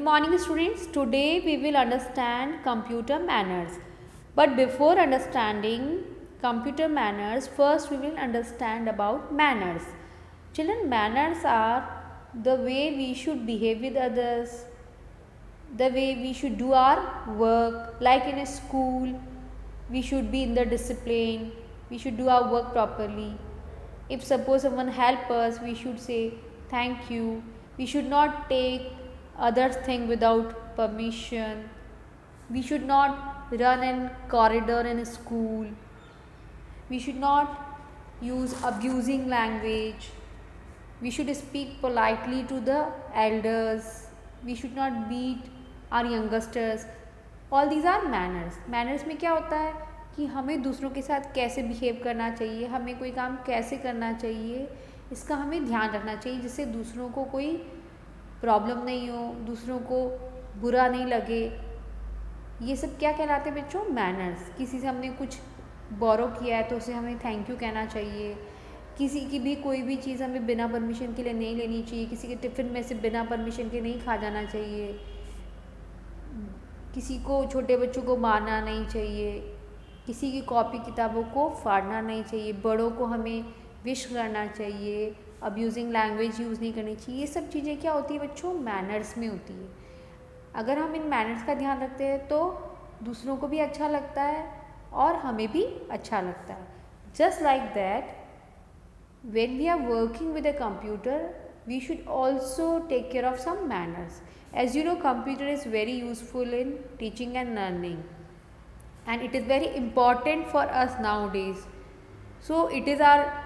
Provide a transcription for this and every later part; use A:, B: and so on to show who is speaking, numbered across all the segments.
A: morning students. Today we will understand computer manners. But before understanding computer manners, first we will understand about manners. Children, manners are the way we should behave with others, the way we should do our work. Like in a school, we should be in the discipline, we should do our work properly. If suppose someone help us, we should say thank you. We should not take others thing without permission. We should not run in corridor in a school. We should not use abusing language. We should speak politely to the elders. We should not beat our youngsters. All these are manners. Manners में क्या होता है कि हमें दूसरों के साथ कैसे बिहेव करना चाहिए, हमें कोई काम कैसे करना चाहिए, इसका हमें ध्यान रखना चाहिए जिससे दूसरों को कोई प्रॉब्लम नहीं हो, दूसरों को बुरा नहीं लगे. ये सब क्या कहलाते हैं बच्चों? मैनर्स. किसी से हमने कुछ बोरो किया है तो उसे हमें थैंक यू कहना चाहिए. किसी की भी कोई भी चीज़ हमें बिना परमिशन के लिए नहीं लेनी चाहिए. किसी के टिफ़िन में से बिना परमिशन के नहीं खा जाना चाहिए. किसी को, छोटे बच्चों को मारना नहीं चाहिए. किसी की कॉपी किताबों को फाड़ना नहीं चाहिए. बड़ों को हमें विश करना चाहिए. अब्यूजिंग लैंग्वेज यूज़ नहीं करनी चाहिए. ये सब चीज़ें क्या होती है बच्चों? मैनर्स में होती है. अगर हम इन मैनर्स का ध्यान रखते हैं तो दूसरों को भी अच्छा लगता है और हमें भी अच्छा लगता है. Just like that, when we are working with a computer, we should also take care of some manners. As you know, computer is very useful in teaching and learning, and it is very important for us nowadays. So it is our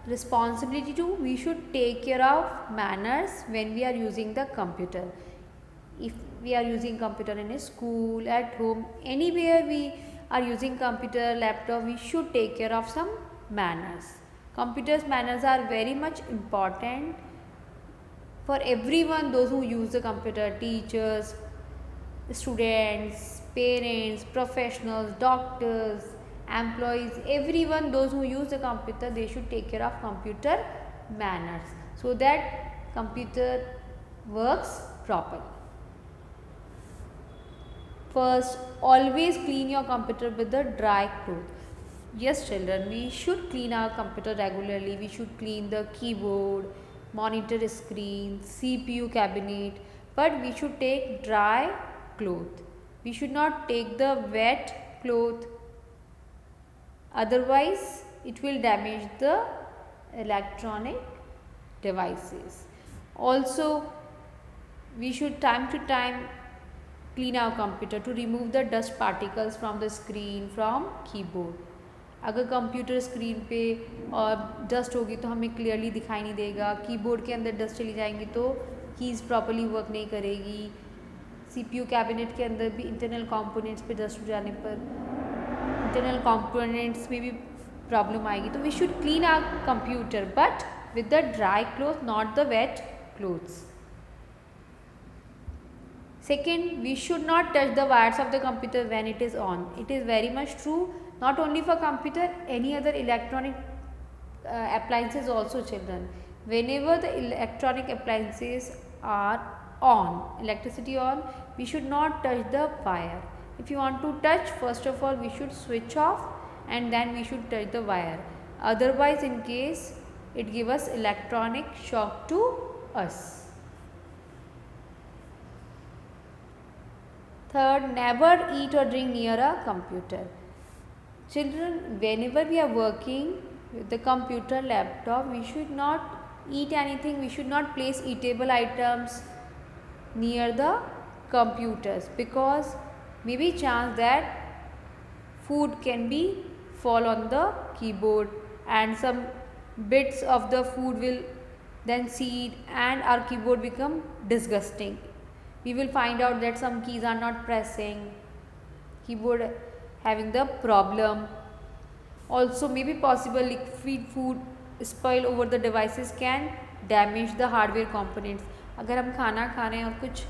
A: responsibility to, we should take care of manners when we are using the computer. If we are using computer in a school, at home, anywhere we are using computer, laptop, we should take care of some manners. Computer's manners are very much important for everyone, those who use the computer, teachers, students, parents, professionals, doctors, employees, everyone, those who use the computer, they should take care of computer manners so that computer works properly. First, always clean your computer with a dry cloth. Yes children, we should clean our computer regularly. We should clean the keyboard, monitor screen, CPU cabinet, but we should take dry cloth. We should not take the wet cloth, otherwise it will damage the electronic devices. Also, we should time to time clean our computer to remove the dust particles from the screen, from keyboard. अगर computer screen पे और dust होगी तो हमें clearly दिखाई नहीं देगा. Keyboard के अंदर डस्ट चली जाएंगी तो कीज़ प्रॉपर्ली वर्क नहीं करेगी. सीपीयू कैबिनेट के अंदर भी इंटरनल कंपोनेंट्स पे डस्ट हो जाने पर इंटरनल कंपोनेंट्स में भी प्रॉब्लम आएगी. तो we should clean our computer but with the dry cloth, not the wet clothes. Second, we should not touch the wires of the computer when it is on. It is very much true, not only for computer, any other electronic appliances also children. Whenever the electronic appliances are on, electricity on, we should not touch the wire. If you want to touch, first of all we should switch off and then we should touch the wire. Otherwise, in case it give us electronic shock to us. Third, never eat or drink near a computer. Children, whenever we are working with the computer, laptop, we should not eat anything. We should not place eatable items near the computers because maybe chance that food can be fall on the keyboard and some bits of the food will then seed and our keyboard become disgusting. We will find out that some keys are not pressing, keyboard having the problem. Also, maybe possible liquid food spoil over the devices can damage the hardware components. अगर हम खाना खा रहे हैं और कुछ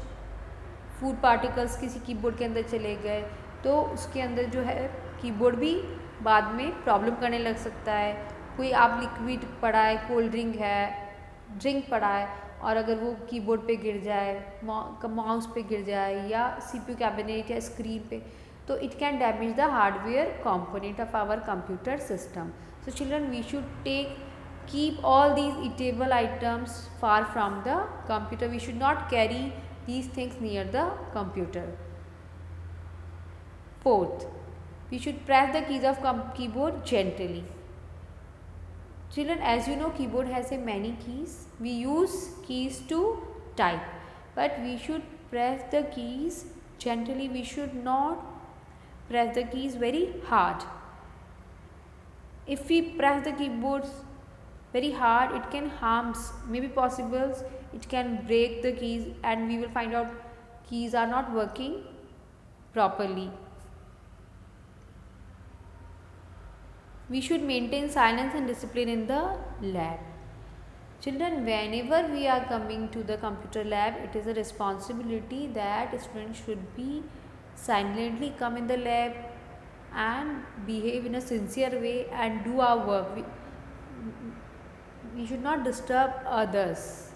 A: food particles किसी keyboard के अंदर चले गए तो उसके अंदर जो है कीबोर्ड भी बाद में प्रॉब्लम करने लग सकता है. कोई आप लिक्विड पड़ा है, कोल्ड ड्रिंक है, ड्रिंक पड़ा है और अगर वो कीबोर्ड पे गिर जाए, माउस पे गिर जाए या सीपीयू कैबिनेट या स्क्रीन पे, तो it can damage the hardware component of our computer system. So children, we should keep all these eatable items far from the computer. We should not carry these things near the computer. Fourth, we should press the keys of keyboard gently. Children, as you know, keyboard has a many keys. We use keys to type, but we should press the keys gently. We should not press the keys very hard. If we press the keyboards very hard, it can harms, maybe possible it can break the keys and we will find out keys are not working properly. We should maintain silence and discipline in the lab. Children, whenever we are coming to the computer lab, it is a responsibility that students should be silently come in the lab and behave in a sincere way and do our work. We should not disturb others.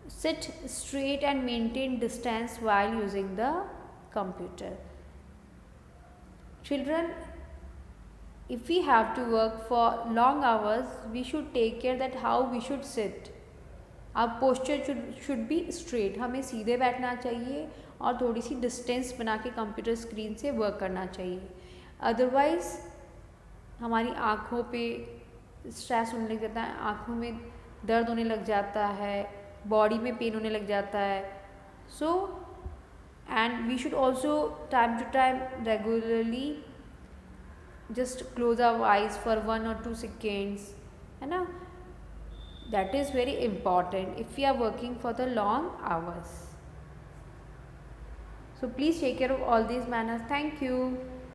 A: Sit straight and maintain distance while using the computer. Children, if we have to work for long hours, we should take care that how we should sit. Our posture should be straight. हमें सीधे बैठना चाहिए और थोड़ी सी distance बना के computer screen से work करना चाहिए. अदरवाइज़ हमारी आँखों पे स्ट्रेस होने लग जाता है, आँखों में दर्द होने लग जाता है, बॉडी में पेन होने लग जाता है. So and we should also time to time regularly just close our eyes for 1 or 2 seconds, है ना. That is very important if we are working for the long hours. So please take care of all these manners. Thank you.